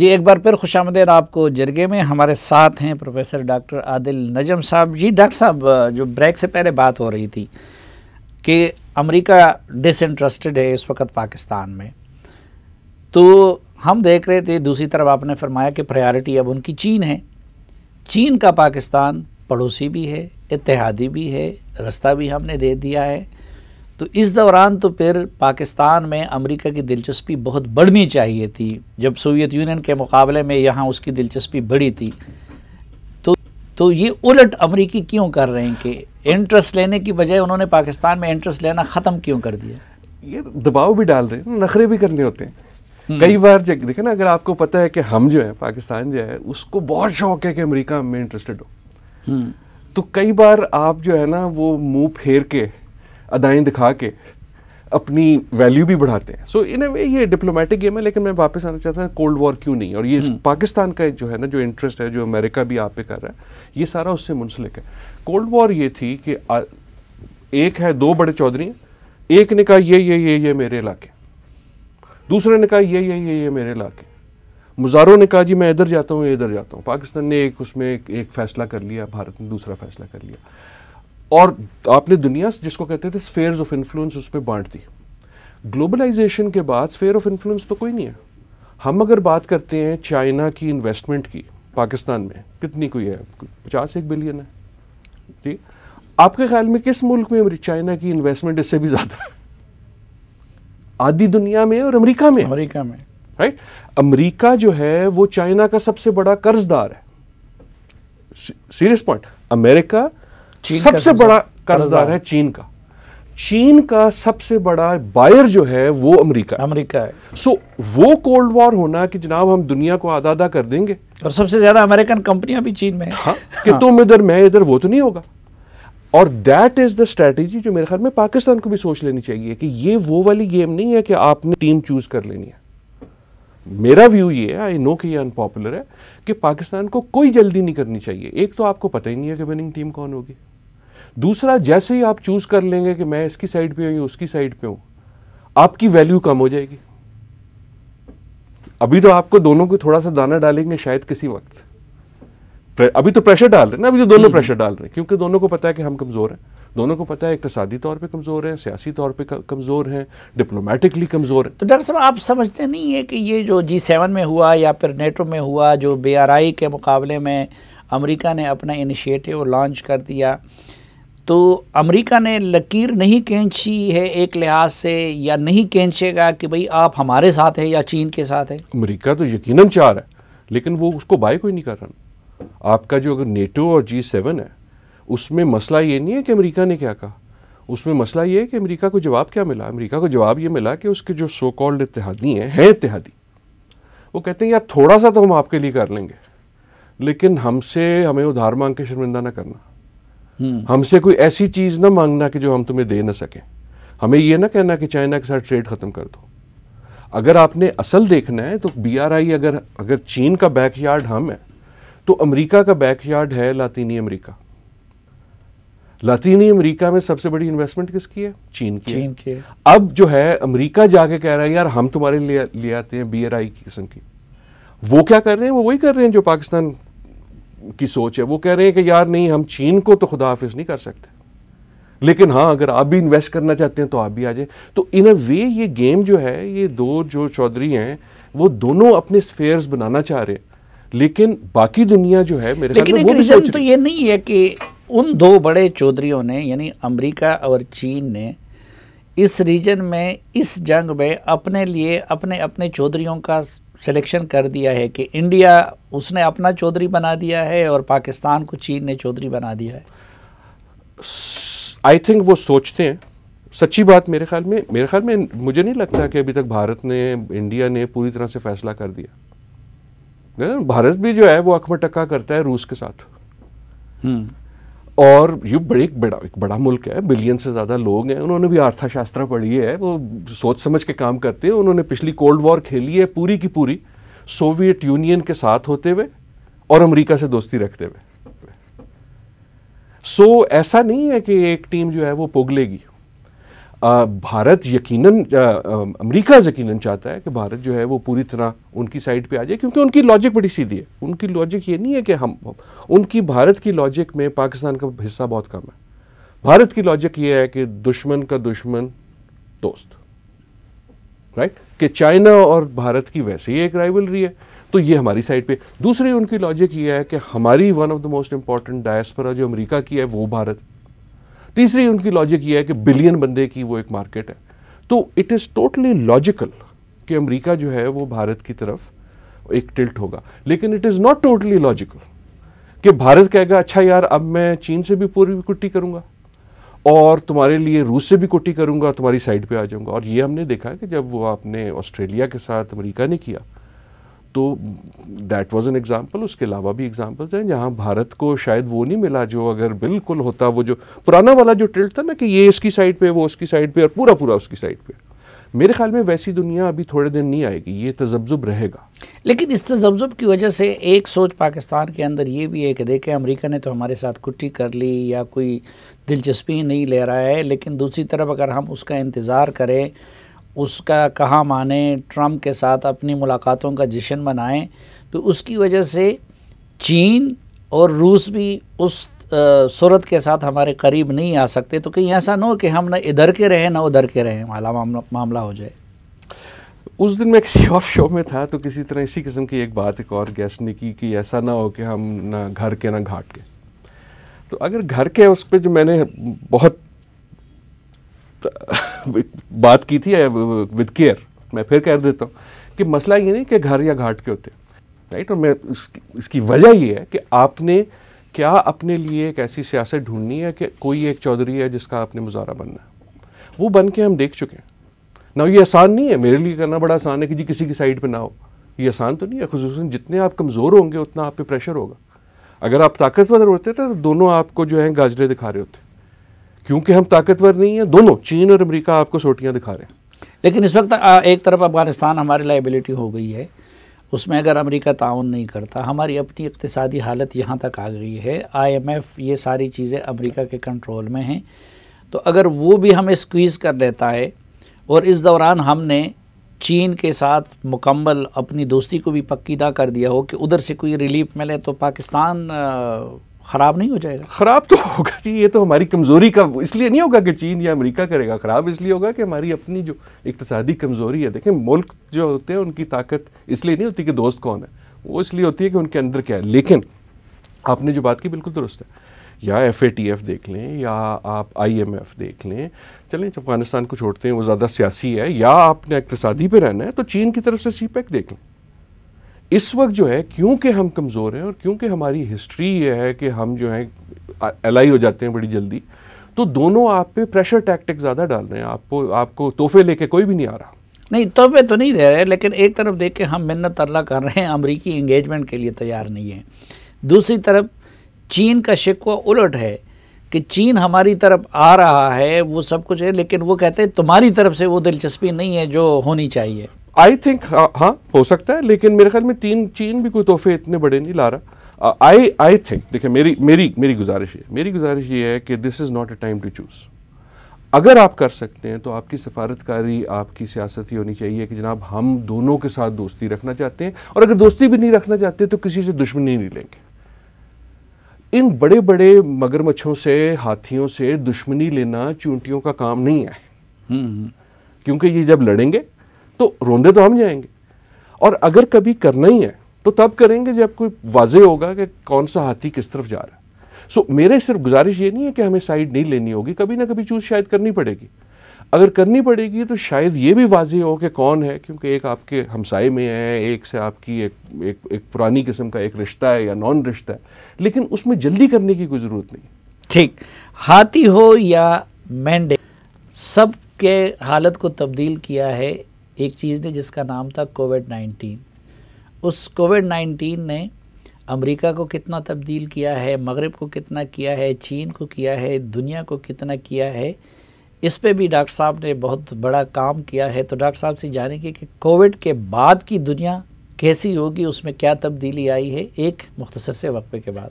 जी एक बार फिर खुशामदीद आपको जरगे में। हमारे साथ हैं प्रोफेसर डॉक्टर आदिल नजम साहब। जी डॉक्टर साहब, जो ब्रेक से पहले बात हो रही थी कि अमेरिका डिसइंटरेस्टेड है इस वक्त पाकिस्तान में, तो हम देख रहे थे दूसरी तरफ आपने फरमाया कि प्रायोरिटी अब उनकी चीन है। चीन का पाकिस्तान पड़ोसी भी है, इत्तेहादी भी है, रास्ता भी हमने दे दिया है। तो इस दौरान तो फिर पाकिस्तान में अमेरिका की दिलचस्पी बहुत बढ़नी चाहिए थी। जब सोवियत यूनियन के मुकाबले में यहाँ उसकी दिलचस्पी बढ़ी थी, तो ये उलट अमेरिकी क्यों कर रहे हैं कि इंटरेस्ट लेने की बजाय उन्होंने पाकिस्तान में इंटरेस्ट लेना ख़त्म क्यों कर दिया? ये दबाव भी डाल रहे हैं, नखरे भी करने होते हैं। कई बार देखे ना, अगर आपको पता है कि हम जो है पाकिस्तान जो है उसको बहुत शौक है कि अमेरिका में इंटरेस्टेड हो, तो कई बार आप जो है ना वो मुंह फेर के अदाएं दिखा के अपनी वैल्यू भी बढ़ाते हैं। सो इन अ वे ये डिप्लोमेटिक गेम है। लेकिन मैं वापस आना चाहता हूँ, कोल्ड वॉर क्यों नहीं, और ये पाकिस्तान का जो है ना जो इंटरेस्ट है, जो अमेरिका भी आप पे कर रहा है, ये सारा उससे मुंसलिक है। कोल्ड वॉर ये थी कि एक है, दो बड़े चौधरी हैं, एक ने कहा ये मेरे इलाके, दूसरे ने कहा ये मेरे इलाके, मुजारों ने कहा जी मैं इधर जाता हूँ, ये इधर जाता हूँ। पाकिस्तान ने उसमें एक फैसला कर लिया, भारत ने दूसरा फैसला कर लिया, और आपने दुनिया जिसको कहते थे स्फेयर्स ऑफ इन्फ्लुएंस उस पर बांट दी। ग्लोबलाइजेशन के बाद स्फेयर ऑफ इन्फ्लुएंस तो कोई नहीं है। हम अगर बात करते हैं चाइना की इन्वेस्टमेंट की पाकिस्तान में, कितनी कोई है, 51 बिलियन है जी। आपके ख्याल में किस मुल्क में चाइना की इन्वेस्टमेंट इससे भी ज्यादा है? आधी दुनिया में और अमेरिका में राइट। अमेरिका जो है वो चाइना का सबसे बड़ा कर्जदार है। सीरियस पॉइंट, अमेरिका सबसे बड़ा कर्जदार है चीन का। चीन का सबसे बड़ा बायर जो है वो अमेरिका है। सो वो कोल्ड वॉर होना कि जनाब हम दुनिया को आधा आधा कर देंगे, और सबसे ज्यादा अमेरिकन कंपनियां भी चीन में है। हाँ, कि तुम इधर मैं इधर, वो तो नहीं होगा। और दैट इज द स्ट्रेटेजी जो मेरे ख्याल में पाकिस्तान को भी सोच लेनी चाहिए कि ये वो वाली गेम नहीं है कि आपने टीम चूज कर लेनी है। मेरा व्यू ये है, आई नो कि ये अनपॉपुलर है, कि पाकिस्तान को कोई जल्दी नहीं करनी चाहिए। एक तो आपको पता ही नहीं है कि विनिंग टीम कौन होगी, दूसरा जैसे ही आप चूज कर लेंगे कि मैं इसकी साइड पे हूं उसकी साइड पे हूं, आपकी वैल्यू कम हो जाएगी। अभी तो आपको दोनों को थोड़ा सा दाना डालेंगे शायद किसी वक्त, अभी तो प्रेशर डाल रहे हैं ना, अभी तो दोनों प्रेशर डाल रहे हैं, क्योंकि दोनों को पता है कि हम कमजोर हैं, दोनों को पता है इक्तिसादी तौर पे कमजोर हैं, सियासी तौर पे कमजोर हैं, डिप्लोमेटिकली कमजोर हैं। तो डॉक्टर साहब आप समझते नहीं है कि ये जो G7 में हुआ या फिर नेटो में हुआ, जो BRI के मुकाबले में अमेरिका ने अपना इनिशिएटिव लॉन्च कर दिया, तो अमेरिका ने लकीर नहीं खींची है एक लिहाज से, या नहीं खींचेगा कि भाई आप हमारे साथ है या चीन के साथ है? अमेरिका तो यकीनन चाह रहा है, लेकिन वो उसको बाय कोई नहीं कर रहा। आपका जो अगर नेटो और G7 है, उसमें मसला ये नहीं है कि अमेरिका ने क्या कहा, उसमें मसला ये है कि अमेरिका को जवाब क्या मिला। अमेरिका को जवाब ये मिला कि उसके जो सो कॉल्ड इत्तेहादी हैं इत्तेहादी, वो कहते हैं यार थोड़ा सा तो हम आपके लिए कर लेंगे, लेकिन हमें उधार मांग के शर्मिंदा ना करना, हमसे कोई ऐसी चीज ना मांगना कि जो हम तुम्हें दे ना सकें, हमें ये ना कहना कि चाइना के साथ ट्रेड खत्म कर दो। अगर आपने असल देखना है तो BRI अगर चीन का बैकयार्ड हम है, तो अमेरिका का बैकयार्ड है लातीनी अमेरिका। लातीनी अमेरिका में सबसे बड़ी इन्वेस्टमेंट किसकी है? चीन की। अब जो है अमेरिका जाके कह रहा है यार हम तुम्हारे लिए ले आते हैं BRI की किस्म की। वो क्या कर रहे हैं? वो वही कर रहे हैं जो पाकिस्तान की सोच है। वो कह रहे हैं कि यार नहीं, हम चीन को तो खुदा हाफिज नहीं कर सकते, लेकिन हाँ अगर आप भी इन्वेस्ट करना चाहते हैं तो आप भी आ जाए। तो इन अ वे ये गेम जो है, ये दो जो चौधरी हैं वो दोनों अपने स्फेयर्स बनाना चाह रहे हैं, लेकिन बाकी दुनिया जो है मेरे ख्याल में वो भी सोच रही है। तो ये नहीं है कि उन दो बड़े चौधरियों ने, यानी अमेरिका और चीन ने, इस रीजन में, इस जंग में अपने लिए अपने अपने चौधरियों का सिलेक्शन कर दिया है कि इंडिया उसने अपना चौधरी बना दिया है और पाकिस्तान को चीन ने चौधरी बना दिया है। आई थिंक वो सोचते हैं। सच्ची बात मेरे ख्याल में मुझे नहीं लगता कि अभी तक भारत ने, इंडिया ने पूरी तरह से फैसला कर दिया। भारत भी जो है वो अकमटक्का करता है रूस के साथ, और ये एक बड़ा मुल्क है, बिलियन से ज्यादा लोग हैं, उन्होंने भी अर्थशास्त्र पढ़ी है, वो सोच समझ के काम करते हैं। उन्होंने पिछली कोल्ड वॉर खेली है पूरी की पूरी सोवियत यूनियन के साथ होते हुए और अमेरिका से दोस्ती रखते हुए। ऐसा नहीं है कि एक टीम जो है वो पुगलेगी। भारत यकीनन अमेरिका यकीनन चाहता है कि भारत जो है वो पूरी तरह उनकी साइड पे आ जाए, क्योंकि उनकी लॉजिक बड़ी सीधी है। उनकी लॉजिक ये नहीं है कि उनकी भारत की लॉजिक में पाकिस्तान का हिस्सा बहुत कम है। भारत की लॉजिक ये है कि दुश्मन का दुश्मन दोस्त, राइट, कि चाइना और भारत की वैसे ही एक राइवलरी है, तो ये हमारी साइड पे। दूसरी उनकी लॉजिक ये है कि हमारी one of the most important diaspora जो अमेरिका की है वो भारत। तीसरी उनकी लॉजिक ये है कि बिलियन बंदे की वो एक मार्केट है। तो इट इज़ टोटली लॉजिकल कि अमेरिका जो है वो भारत की तरफ एक टिल्ट होगा, लेकिन it is not totally logical कि भारत कहेगा अच्छा यार अब मैं चीन से भी पूरी कुट्टी करूंगा और तुम्हारे लिए रूस से भी कुट्टी करूंगा, तुम्हारी साइड पे आ जाऊंगा। और ये हमने देखा कि जब वो आपने ऑस्ट्रेलिया के साथ अमेरिका ने किया तो दैट वाज एन एग्जांपल। उसके अलावा भी एग्जांपल्स हैं जहां भारत को शायद वो नहीं मिला जो अगर बिल्कुल होता, वो जो पुराना वाला जो टिल्ट था ना कि ये इसकी साइड पे वो उसकी साइड पे और पूरा पूरा उसकी साइड पे, मेरे ख्याल में वैसी दुनिया अभी थोड़े दिन नहीं आएगी, ये तजब्जुब रहेगा। लेकिन इस तजब्जुब की वजह से एक सोच पाकिस्तान के अंदर ये भी है कि देखें अमेरिका ने तो हमारे साथ कुट्टी कर ली या कोई दिलचस्पी नहीं ले रहा है, लेकिन दूसरी तरफ अगर हम उसका इंतज़ार करें, उसका कहा माने, ट्रम्प के साथ अपनी मुलाकातों का जश्न मनाएं, तो उसकी वजह से चीन और रूस भी उस सूरत के साथ हमारे करीब नहीं आ सकते। तो कहीं ऐसा ना हो कि हम ना इधर के रहें ना उधर के रहें, मामला हो जाए। उस दिन मैं किसी और शो में था तो किसी तरह इसी किस्म की एक बात एक और गेस्ट ने की कि ऐसा ना हो कि हम ना घर के ना घाट के। तो अगर घर के उस पर जो मैंने बहुत बात की थी विद केयर, मैं फिर कह देता हूँ कि मसला ये नहीं कि घर या घाट के होते, राइट। और मैं इसकी वजह ये है कि आपने क्या अपने लिए एक ऐसी सियासत ढूंढनी है कि कोई एक चौधरी है जिसका आपने मुजाहरा बनना है, वो बन के हम देख चुके हैं ना। ये आसान नहीं है, मेरे लिए करना बड़ा आसान है कि जी किसी की साइड पे ना हो, ये आसान तो नहीं है। खुसूसन जितने आप कमज़ोर होंगे उतना आप पे प्रेशर होगा। अगर आप ताकतवर होते तो दोनों आपको जो है गाजरे दिखा रहे होते, क्योंकि हम ताकतवर नहीं है, दोनों चीन और अमेरिका आपको सोटियां दिखा रहे हैं। लेकिन इस वक्त एक तरफ अफगानिस्तान हमारी लाइबिलिटी हो गई है, उसमें अगर अमेरिका ताउन नहीं करता, हमारी अपनी इक्तिसादी हालत यहाँ तक आ गई है, IMF ये सारी चीज़ें अमेरिका के कंट्रोल में हैं। तो अगर वो भी हमें स्क्वीज़ कर लेता है और इस दौरान हमने चीन के साथ मुकम्मल अपनी दोस्ती को भी पक्की ना कर दिया हो कि उधर से कोई रिलीफ मिले, तो पाकिस्तान ख़राब नहीं हो जाएगा? ख़राब तो होगा जी, ये तो हमारी कमज़ोरी का इसलिए नहीं होगा कि चीन या अमेरिका करेगा, ख़राब इसलिए होगा कि हमारी अपनी जो इक्तिसादी कमज़ोरी है। देखें मुल्क जो होते हैं उनकी ताकत इसलिए नहीं होती कि दोस्त कौन है, वो इसलिए होती है कि उनके अंदर क्या है। लेकिन आपने जो बात की बिल्कुल दुरुस्त है, या FATF देख लें या आप IMF देख लें, चलें अफगानिस्तान को छोड़ते हैं वो ज़्यादा सियासी है, या आपने इक्तिसादी पे रहना है तो चीन की तरफ से CPEC देख लें। इस वक्त जो है क्योंकि हम कमज़ोर हैं और क्योंकि हमारी हिस्ट्री ये है कि हम जो है एलाई हो जाते हैं बड़ी जल्दी, तो दोनों आप पे प्रेशर टैक्टिक ज़्यादा डाल रहे हैं। आपको तोहफे लेके कोई भी नहीं आ रहा। नहीं, तोहफे तो नहीं दे रहे, लेकिन एक तरफ देख के हम मिन्नत अल्लाह कर रहे हैं, अमरीकी इंगेजमेंट के लिए तैयार नहीं है। दूसरी तरफ चीन का शिकवा उलट है कि चीन हमारी तरफ आ रहा है, वो सब कुछ है, लेकिन वो कहते हैं तुम्हारी तरफ से वो दिलचस्पी नहीं है जो होनी चाहिए। आई थिंक हाँ हो सकता है, लेकिन मेरे ख्याल में चीन भी कोई तोहफे इतने बड़े नहीं ला रहा। आई थिंक देखिए मेरी गुजारिश ये है कि this is not a time to choose. अगर आप कर सकते हैं तो आपकी सफारतकारी, आपकी सियासत ही होनी चाहिए कि जनाब हम दोनों के साथ दोस्ती रखना चाहते हैं, और अगर दोस्ती भी नहीं रखना चाहते तो किसी से दुश्मनी नहीं लेंगे। इन बड़े बड़े मगरमच्छों से, हाथियों से दुश्मनी लेना चूंटियों का काम नहीं है, क्योंकि ये जब लड़ेंगे तो रोंदे तो हम जाएंगे, और अगर कभी करना ही है तो तब करेंगे जब कोई वाजे होगा कि कौन सा हाथी किस तरफ जा रहा है। सो मेरे सिर्फ गुजारिश ये नहीं है कि हमें साइड नहीं लेनी होगी, कभी ना कभी चूज शायद करनी पड़ेगी। अगर करनी पड़ेगी तो शायद ये भी वाजे हो कि कौन है, क्योंकि एक आपके हमसाए में है, एक से आपकी एक पुरानी किस्म का एक रिश्ता है या नॉन रिश्ता है, लेकिन उसमें जल्दी करने की कोई ज़रूरत नहीं। ठीक, हाथी हो या मैंडे, सब के हालत को तब्दील किया है एक चीज़ ने जिसका नाम था कोविड-19। उस कोविड-19 ने अमेरिका को कितना तब्दील किया है, मगरिब को कितना किया है, चीन को किया है, दुनिया को कितना किया है, इस पे भी डॉक्टर साहब ने बहुत बड़ा काम किया है। तो डॉक्टर साहब से जानेंगे कि कोविड के बाद की दुनिया कैसी होगी, उसमें क्या तब्दीली आई है, एक मुख्तसर से वक्फे के बाद।